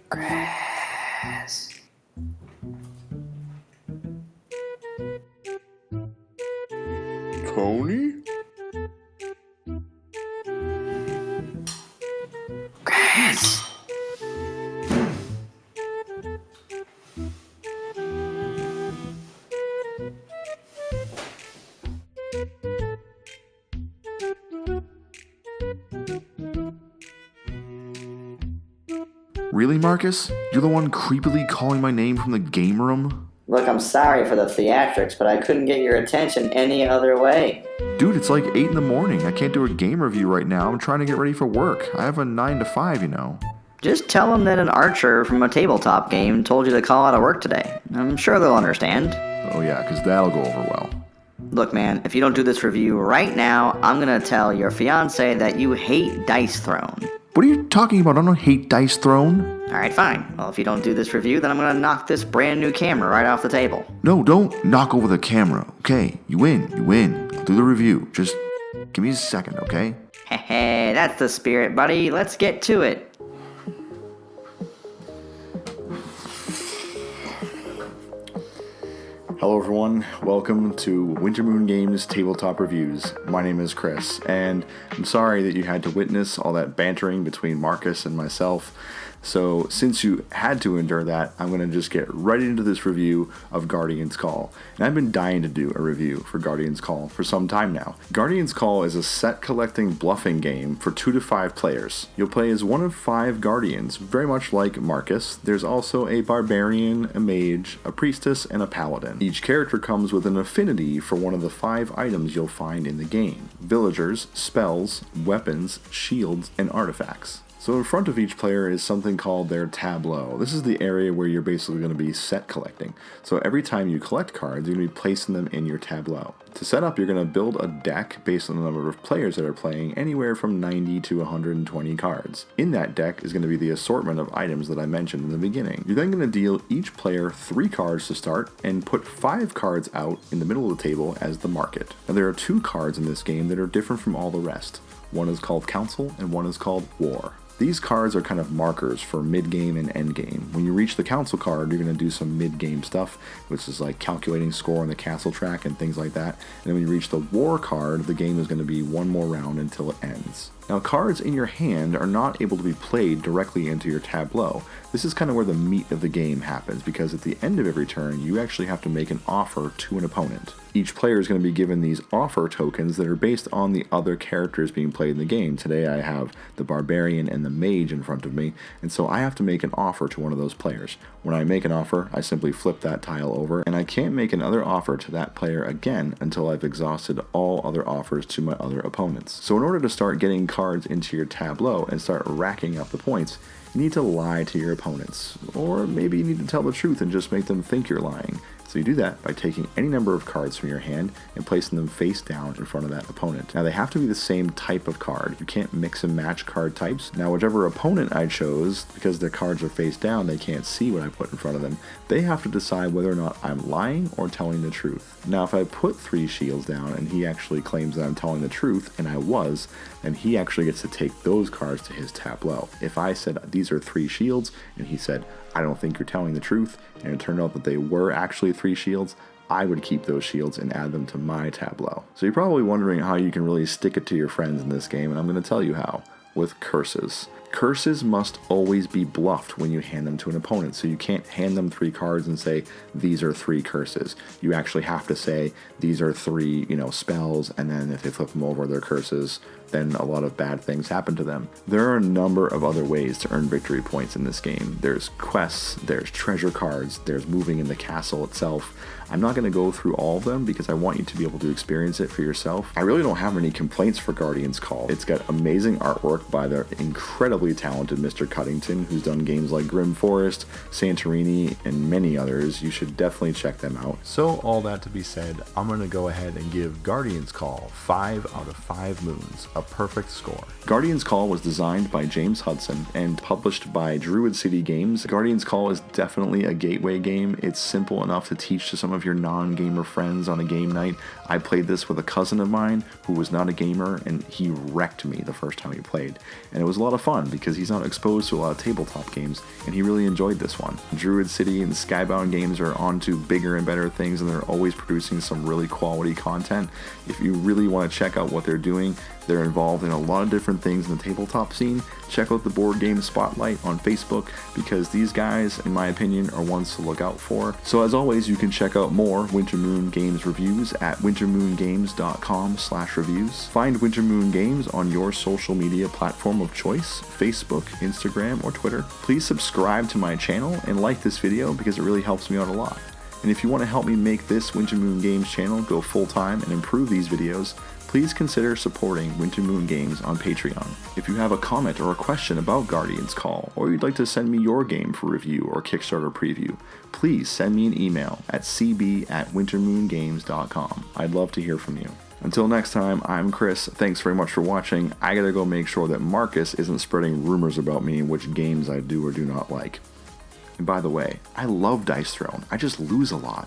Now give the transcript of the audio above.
Grass. Tony? Grass. Really, Marcus? You're the one creepily calling my name from the game room? Look, I'm sorry for the theatrics, but I couldn't get your attention any other way. Dude, it's like 8 in the morning. I can't do a game review right now. I'm trying to get ready for work. I have a 9 to 5, you know. Just tell them that an archer from a tabletop game told you to call out of work today. I'm sure they'll understand. Oh yeah, because that'll go over well. Look, man, if you don't do this review right now, I'm gonna tell your fiance that you hate dice thrown. What are you talking about? I don't hate dice thrown. Alright, fine. Well, if you don't do this review, then I'm gonna knock this brand new camera right off the table. No, don't knock over the camera. Okay, you win. I'll do the review. Just give me a second, okay? Hey, that's the spirit, buddy. Let's get to it. Hello everyone, welcome to Winter Moon Games Tabletop Reviews. My name is Chris, and I'm sorry that you had to witness all that bantering between Marcus and myself. So since you had to endure that, I'm going to just get right into this review of Guardian's Call. And I've been dying to do a review for Guardian's Call for some time now. Guardian's Call is a set collecting bluffing game for 2 to 5 players. You'll play as one of 5 guardians, very much like Marcus. There's also a barbarian, a mage, a priestess, and a paladin. Each character comes with an affinity for one of the 5 items you'll find in the game: villagers, spells, weapons, shields, and artifacts. So in front of each player is something called their tableau. This is the area where you're basically going to be set collecting. So every time you collect cards, you're going to be placing them in your tableau. To set up, you're going to build a deck based on the number of players that are playing, anywhere from 90 to 120 cards. In that deck is going to be the assortment of items that I mentioned in the beginning. You're then going to deal each player 3 cards to start and put 5 cards out in the middle of the table as the market. Now there are 2 cards in this game that are different from all the rest. One is called Council and one is called War. These cards are kind of markers for mid-game and end-game. When you reach the council card, you're going to do some mid-game stuff, which is like calculating score on the castle track and things like that. And then when you reach the war card, the game is going to be one more round until it ends. Now, cards in your hand are not able to be played directly into your tableau. This is kind of where the meat of the game happens, because at the end of every turn, you actually have to make an offer to an opponent. Each player is going to be given these offer tokens that are based on the other characters being played in the game. Today I have the barbarian and the mage in front of me, and so I have to make an offer to one of those players. When I make an offer, I simply flip that tile over, and I can't make another offer to that player again until I've exhausted all other offers to my other opponents. So in order to start getting cards into your tableau and start racking up the points, you need to lie to your opponents. Or maybe you need to tell the truth and just make them think you're lying. So you do that by taking any number of cards from your hand and placing them face down in front of that opponent. Now they have to be the same type of card. You can't mix and match card types. Now whichever opponent I chose, because their cards are face down, they can't see what I put in front of them. They have to decide whether or not I'm lying or telling the truth. Now if I put 3 shields down and he actually claims that I'm telling the truth, and I was, then he actually gets to take those cards to his tableau. If I said these are 3 shields and he said, I don't think you're telling the truth, and it turned out that they were actually 3 shields, I would keep those shields and add them to my tableau. So you're probably wondering how you can really stick it to your friends in this game, and I'm going to tell you how. With curses. Curses must always be bluffed when you hand them to an opponent, so you can't hand them 3 cards and say, these are 3 curses. You actually have to say, these are 3, spells, and then if they flip them over, they're curses, then a lot of bad things happen to them. There are a number of other ways to earn victory points in this game. There's quests, there's treasure cards, there's moving in the castle itself. I'm not going to go through all of them because I want you to be able to experience it for yourself. I really don't have any complaints for Guardian's Call. It's got amazing artwork by the incredibly incredibly talented Mr. Cuddington, who's done games like Grim Forest, Santorini, and many others. You should definitely check them out. So all that to be said, I'm going to go ahead and give Guardian's Call 5 out of 5 moons, a perfect score. Guardian's Call was designed by James Hudson and published by Druid City Games. Guardian's Call is definitely a gateway game. It's simple enough to teach to some of your non-gamer friends on a game night. I played this with a cousin of mine who was not a gamer, and he wrecked me the first time he played. And it was a lot of fun because he's not exposed to a lot of tabletop games, and he really enjoyed this one. Druid City and Skybound Games are on to bigger and better things, and they're always producing some really quality content. If you really want to check out what they're doing, they're involved in a lot of different things in the tabletop scene. Check out the Board Game Spotlight on Facebook, because these guys, in my opinion, are ones to look out for. So as always, you can check out more Winter Moon Games reviews at wintermoongames.com/reviews. Find Winter Moon Games on your social media platform of choice, Facebook, Instagram, or Twitter. Please subscribe to my channel and like this video because it really helps me out a lot. And if you want to help me make this Winter Moon Games channel go full-time and improve these videos, please consider supporting Winter Moon Games on Patreon. If you have a comment or a question about Guardian's Call, or you'd like to send me your game for review or Kickstarter preview, please send me an email at cb@wintermoongames.com. I'd love to hear from you. Until next time, I'm Chris. Thanks very much for watching. I gotta go make sure that Marcus isn't spreading rumors about me and which games I do or do not like. And by the way, I love Dice Throne. I just lose a lot.